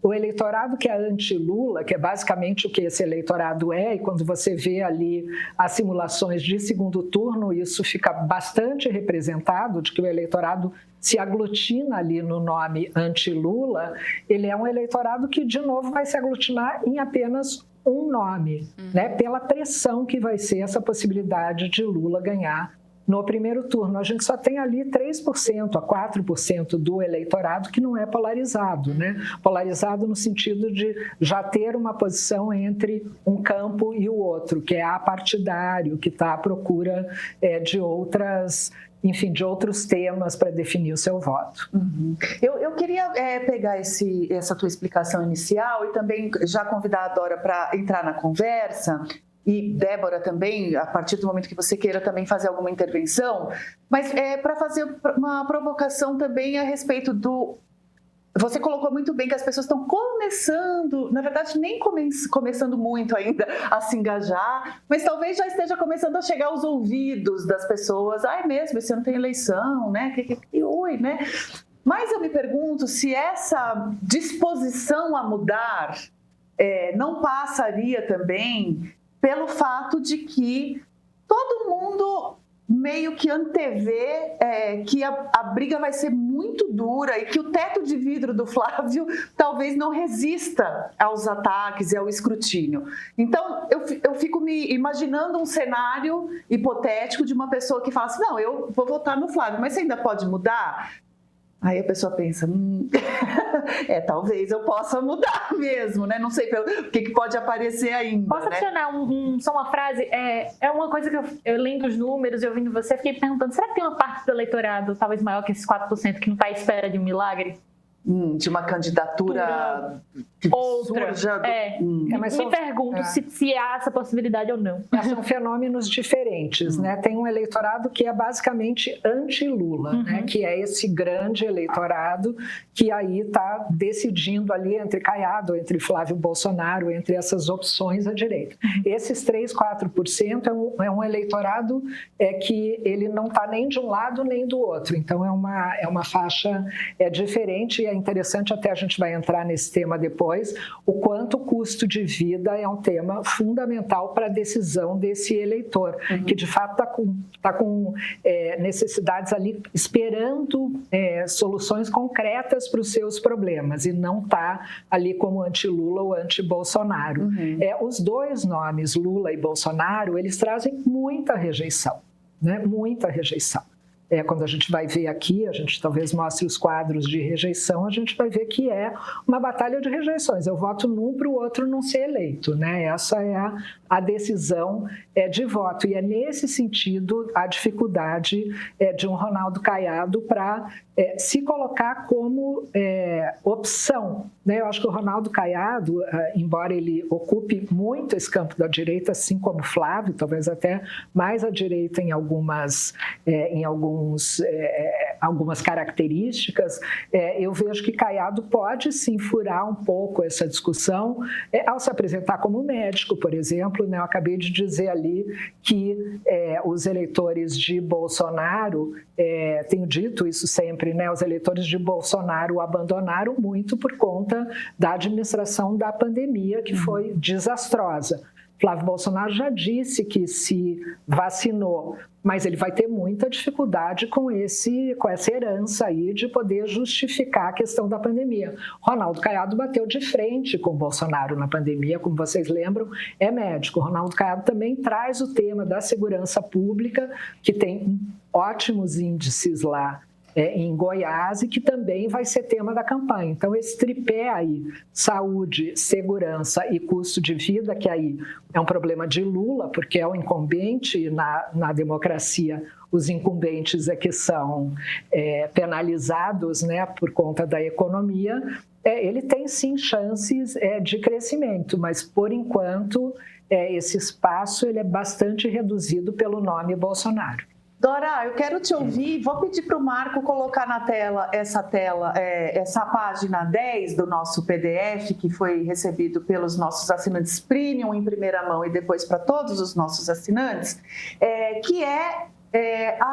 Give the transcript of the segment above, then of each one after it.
o eleitorado que é anti-Lula, que é basicamente o que esse eleitorado é, e quando você vê ali as simulações de segundo turno, isso fica bastante representado, de que o eleitorado se aglutina ali no nome anti-Lula, ele é um eleitorado que, de novo, vai se aglutinar em apenas um nome, né, pela pressão que vai ser essa possibilidade de Lula ganhar no primeiro turno. A gente só tem ali 3% a 4% do eleitorado que não é polarizado, né? Polarizado no sentido de já ter uma posição entre um campo e o outro, que é apartidário, que está à procura de outras... enfim, de outros temas para definir o seu voto. Eu queria pegar essa tua explicação inicial e também já convidar a Dora para entrar na conversa, e Débora também, a partir do momento que você queira também fazer alguma intervenção, mas para fazer uma provocação também a respeito do... Você colocou muito bem que as pessoas estão começando, na verdade nem começando muito ainda a se engajar, mas talvez já esteja começando a chegar aos ouvidos das pessoas. Ah, é mesmo, esse ano tem eleição, né? Oi, né? Mas eu me pergunto se essa disposição a mudar não passaria também pelo fato de que todo mundo meio que antevê que a briga vai ser muito dura e que o teto de vidro do Flávio talvez não resista aos ataques e ao escrutínio. Então, eu fico me imaginando um cenário hipotético de uma pessoa que fala assim, não, eu vou votar no Flávio, mas você ainda pode mudar? Aí a pessoa pensa, talvez eu possa mudar mesmo, né? Não sei o que pode aparecer ainda. Posso adicionar só uma frase? É uma coisa que eu lendo os números e ouvindo você, fiquei perguntando, será que tem uma parte do eleitorado, talvez maior que esses 4%, que não está à espera de um milagre? De uma candidatura que outra surja... Mas me pergunto se há essa possibilidade ou não. São fenômenos diferentes, né? Tem um eleitorado que é basicamente anti-Lula, né? Que é esse grande eleitorado que aí está decidindo ali entre Caiado, entre Flávio Bolsonaro, entre essas opções à direita. Esses 3, 4% é um eleitorado que ele não está nem de um lado nem do outro. Então é uma faixa diferente, e é interessante, até a gente vai entrar nesse tema depois, o quanto o custo de vida é um tema fundamental para a decisão desse eleitor, que de fato está com necessidades ali, esperando soluções concretas para os seus problemas, e não está ali como anti-Lula ou anti-Bolsonaro. Os dois nomes, Lula e Bolsonaro, eles trazem muita rejeição, né? Muita rejeição. Quando a gente vai ver aqui, a gente talvez mostre os quadros de rejeição, a gente vai ver que é uma batalha de rejeições. Eu voto num para o outro não ser eleito, né? Essa é a decisão de voto. E é nesse sentido a dificuldade de um Ronaldo Caiado para se colocar como opção, né? Eu acho que o Ronaldo Caiado, embora ele ocupe muito esse campo da direita, assim como Flávio, talvez até mais à direita em algumas características, eu vejo que Caiado pode sim furar um pouco essa discussão ao se apresentar como médico, por exemplo, né? Eu acabei de dizer ali que os eleitores de Bolsonaro, tenho dito isso sempre, né? Os eleitores de Bolsonaro o abandonaram muito por conta da administração da pandemia, que foi desastrosa. Flávio Bolsonaro já disse que se vacinou, mas ele vai ter muita dificuldade com essa herança aí de poder justificar a questão da pandemia. Ronaldo Caiado bateu de frente com o Bolsonaro na pandemia, como vocês lembram, é médico. Ronaldo Caiado também traz o tema da segurança pública, que tem ótimos índices lá em Goiás, e que também vai ser tema da campanha. Então, esse tripé aí, saúde, segurança e custo de vida, que aí é um problema de Lula, porque é o incumbente na democracia, os incumbentes que são penalizados, né, por conta da economia, ele tem sim chances de crescimento, mas por enquanto esse espaço ele é bastante reduzido pelo nome Bolsonaro. Dora, eu quero te ouvir. Vou pedir para o Marco colocar na tela essa página 10 do nosso PDF, que foi recebido pelos nossos assinantes premium em primeira mão e depois para todos os nossos assinantes,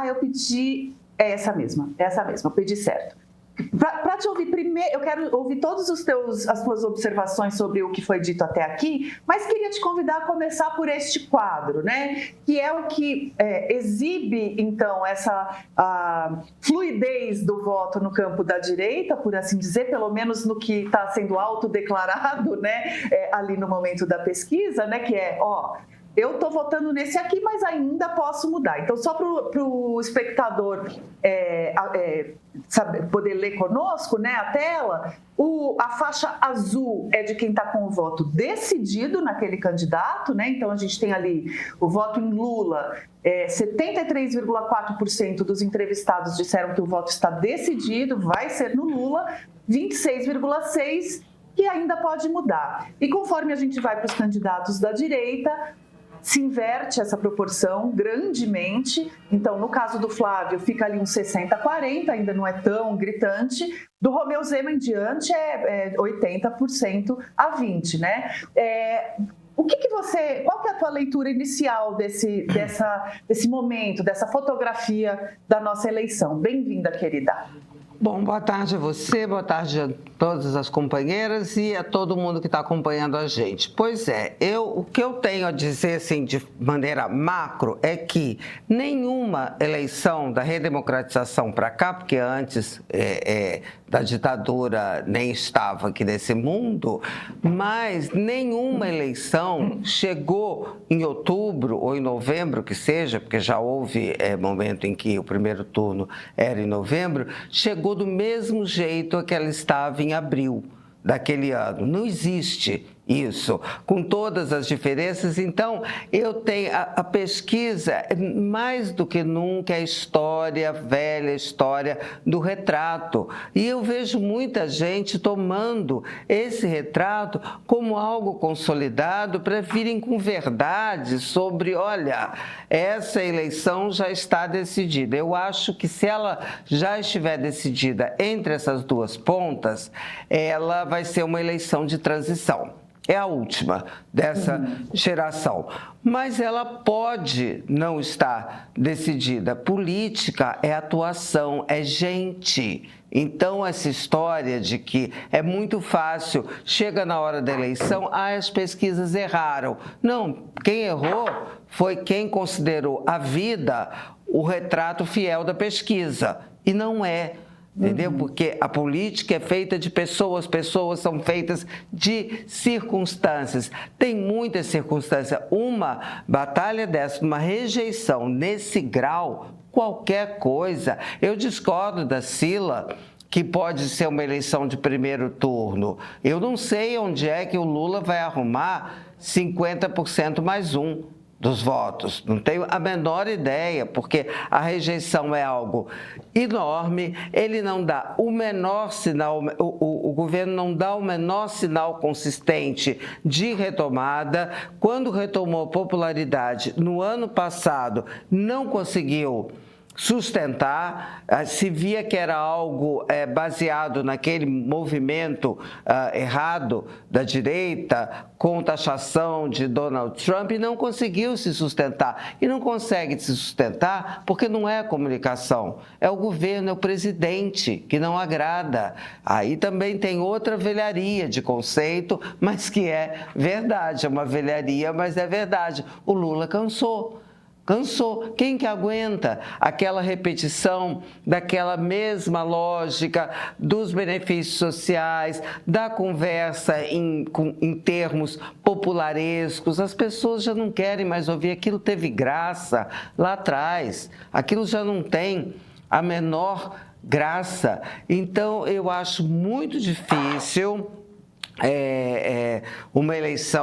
eu pedi essa mesma, eu pedi certo. Para te ouvir primeiro, eu quero ouvir todas as tuas observações sobre o que foi dito até aqui, mas queria te convidar a começar por este quadro, né? Que é o que exibe, então, essa fluidez do voto no campo da direita, por assim dizer, pelo menos no que está sendo autodeclarado, né? Ali no momento da pesquisa, né? Que é, eu estou votando nesse aqui, mas ainda posso mudar. Então, só para o espectador poder ler conosco, né, a tela, a faixa azul é de quem está com o voto decidido naquele candidato, né? Então, a gente tem ali o voto em Lula, 73,4% dos entrevistados disseram que o voto está decidido, vai ser no Lula, 26,6% que ainda pode mudar. E conforme a gente vai para os candidatos da direita, se inverte essa proporção grandemente. Então, no caso do Flávio, fica ali uns 60-40, ainda não é tão gritante. Do Romeu Zema em diante é 80% a 20%, né? Qual que é a tua leitura inicial desse momento, dessa fotografia da nossa eleição? Bem-vinda, querida. Bom, boa tarde a você, boa tarde a todas as companheiras e a todo mundo que está acompanhando a gente. Pois é, o que eu tenho a dizer, assim, de maneira macro, é que nenhuma eleição da redemocratização para cá, porque antes da ditadura nem estava aqui nesse mundo, mas nenhuma eleição chegou em outubro ou em novembro, que seja, porque já houve momento em que o primeiro turno era em novembro, chegou do mesmo jeito que ela estava em abril daquele ano. Não existe isso, com todas as diferenças. Então, eu tenho a pesquisa, mais do que nunca, é a história, velha história do retrato. E eu vejo muita gente tomando esse retrato como algo consolidado para virem com verdade sobre, olha, essa eleição já está decidida. Eu acho que se ela já estiver decidida entre essas duas pontas, ela vai ser uma eleição de transição. É a última dessa geração, mas ela pode não estar decidida. Política é atuação, é gente. Então, essa história de que é muito fácil, chega na hora da eleição, as pesquisas erraram. Não, quem errou foi quem considerou a vida o retrato fiel da pesquisa, e não é. Entendeu? Porque a política é feita de pessoas, pessoas são feitas de circunstâncias. Tem muitas circunstâncias. Uma batalha dessa, uma rejeição nesse grau, qualquer coisa. Eu discordo da Cila, que pode ser uma eleição de primeiro turno. Eu não sei onde é que o Lula vai arrumar 50% mais um dos votos. Não tenho a menor ideia, porque a rejeição é algo enorme, ele não dá o menor sinal, o governo não dá o menor sinal consistente de retomada. Quando retomou popularidade no ano passado, não conseguiu sustentar, se via que era algo baseado naquele movimento errado da direita, com taxação de Donald Trump, e não conseguiu se sustentar. E não consegue se sustentar porque não é a comunicação, é o governo, é o presidente que não agrada. Aí também tem outra velharia de conceito, mas que é verdade, é uma velharia, mas é verdade. O Lula cansou. Cansou. Quem que aguenta aquela repetição daquela mesma lógica dos benefícios sociais, da conversa em termos popularescos? As pessoas já não querem mais ouvir. Aquilo teve graça lá atrás. Aquilo já não tem a menor graça. Então, eu acho muito difícil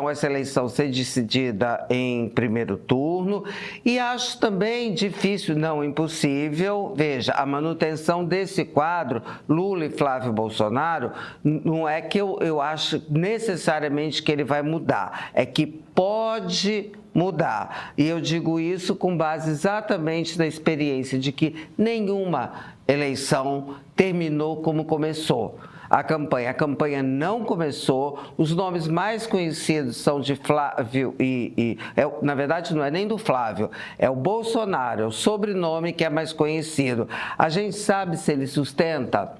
essa eleição ser decidida em primeiro turno, e acho também difícil, não impossível, veja, a manutenção desse quadro, Lula e Flávio Bolsonaro, não é que eu acho necessariamente que ele vai mudar, é que pode mudar, e eu digo isso com base exatamente na experiência de que nenhuma eleição terminou como começou. A campanha não começou, os nomes mais conhecidos são de Flávio na verdade não é nem do Flávio, é o Bolsonaro, é o sobrenome que é mais conhecido. A gente sabe se ele sustenta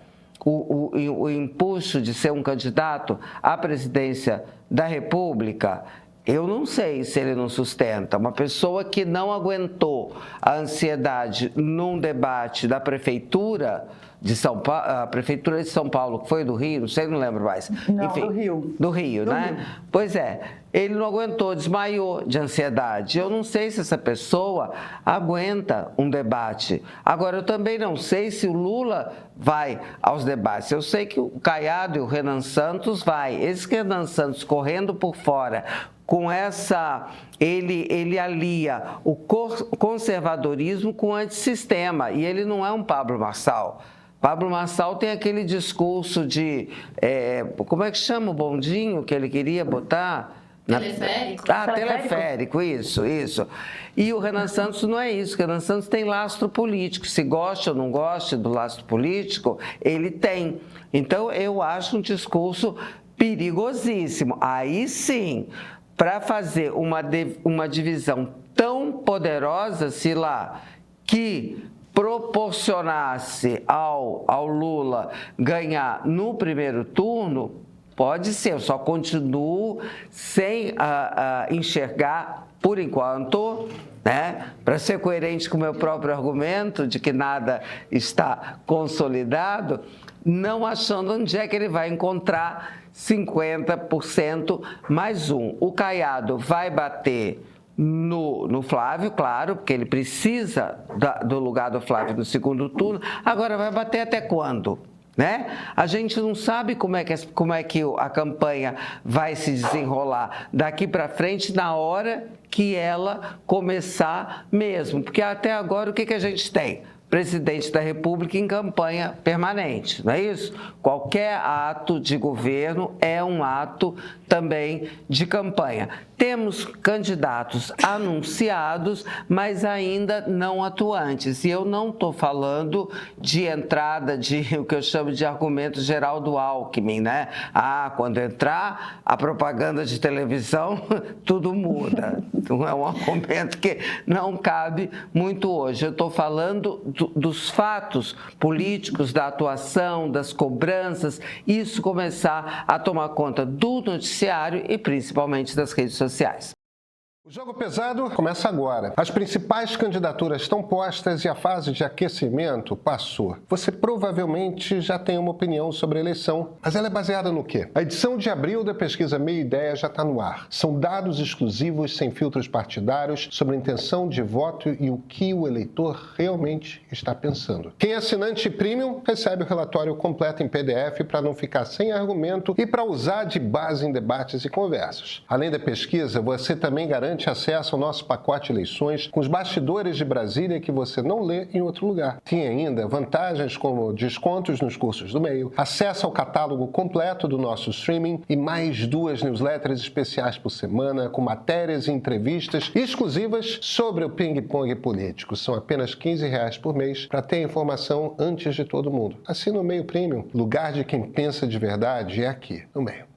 o impulso de ser um candidato à presidência da República, eu não sei se ele não sustenta. Uma pessoa que não aguentou a ansiedade num debate da Prefeitura de São Paulo, a Prefeitura de São Paulo, que foi do Rio, não sei, não lembro mais. Não, enfim, do Rio. Do Rio, Do né? Rio. Pois é, ele não aguentou, desmaiou de ansiedade. Eu não sei se essa pessoa aguenta um debate. Agora, eu também não sei se o Lula vai aos debates. Eu sei que o Caiado e o Renan Santos vai. Esse Renan Santos correndo por fora, com essa, ele alia o conservadorismo com o antissistema, e ele não é um Pablo Marçal. Pablo Marçal tem aquele discurso de, como é que chama o bondinho que ele queria botar? Teleférico. Teleférico, isso. E o Renan Santos não é isso, o Renan Santos tem lastro político, se gosta ou não gosta do lastro político, ele tem. Então, eu acho um discurso perigosíssimo. Aí sim, para fazer uma divisão tão poderosa, Sila, que proporcionasse ao Lula ganhar no primeiro turno, pode ser, eu só continuo sem enxergar, por enquanto, né, para ser coerente com o meu próprio argumento de que nada está consolidado, não achando onde é que ele vai encontrar 50% mais um. O Caiado vai bater no Flávio, claro, porque ele precisa do lugar do Flávio no segundo turno. Agora, vai bater até quando? Né? A gente não sabe como é que a campanha vai se desenrolar daqui para frente, na hora que ela começar mesmo. Porque até agora, o que a gente tem? Presidente da República em campanha permanente, não é isso? Qualquer ato de governo é um ato também de campanha. Temos candidatos anunciados, mas ainda não atuantes. E eu não estou falando de entrada de o que eu chamo de argumento geral do Alckmin, né? Quando entrar a propaganda de televisão, tudo muda. Então é um argumento que não cabe muito hoje. Eu estou falando dos fatos políticos, da atuação, das cobranças, isso começar a tomar conta do noticiário e principalmente das redes sociais. O Jogo Pesado começa agora. As principais candidaturas estão postas e a fase de aquecimento passou. Você provavelmente já tem uma opinião sobre a eleição, mas ela é baseada no quê? A edição de abril da pesquisa Meia Ideia já está no ar. São dados exclusivos, sem filtros partidários, sobre a intenção de voto e o que o eleitor realmente está pensando. Quem é assinante premium recebe o relatório completo em PDF para não ficar sem argumento e para usar de base em debates e conversas. Além da pesquisa, você também garante acesso ao nosso pacote eleições com os bastidores de Brasília que você não lê em outro lugar. Tem ainda vantagens como descontos nos cursos do meio, acesso ao catálogo completo do nosso streaming e mais 2 newsletters especiais por semana com matérias e entrevistas exclusivas sobre o ping-pong político. São apenas R$15 por mês para ter informação antes de todo mundo. Assina o Meio Premium. Lugar de quem pensa de verdade é aqui, no Meio.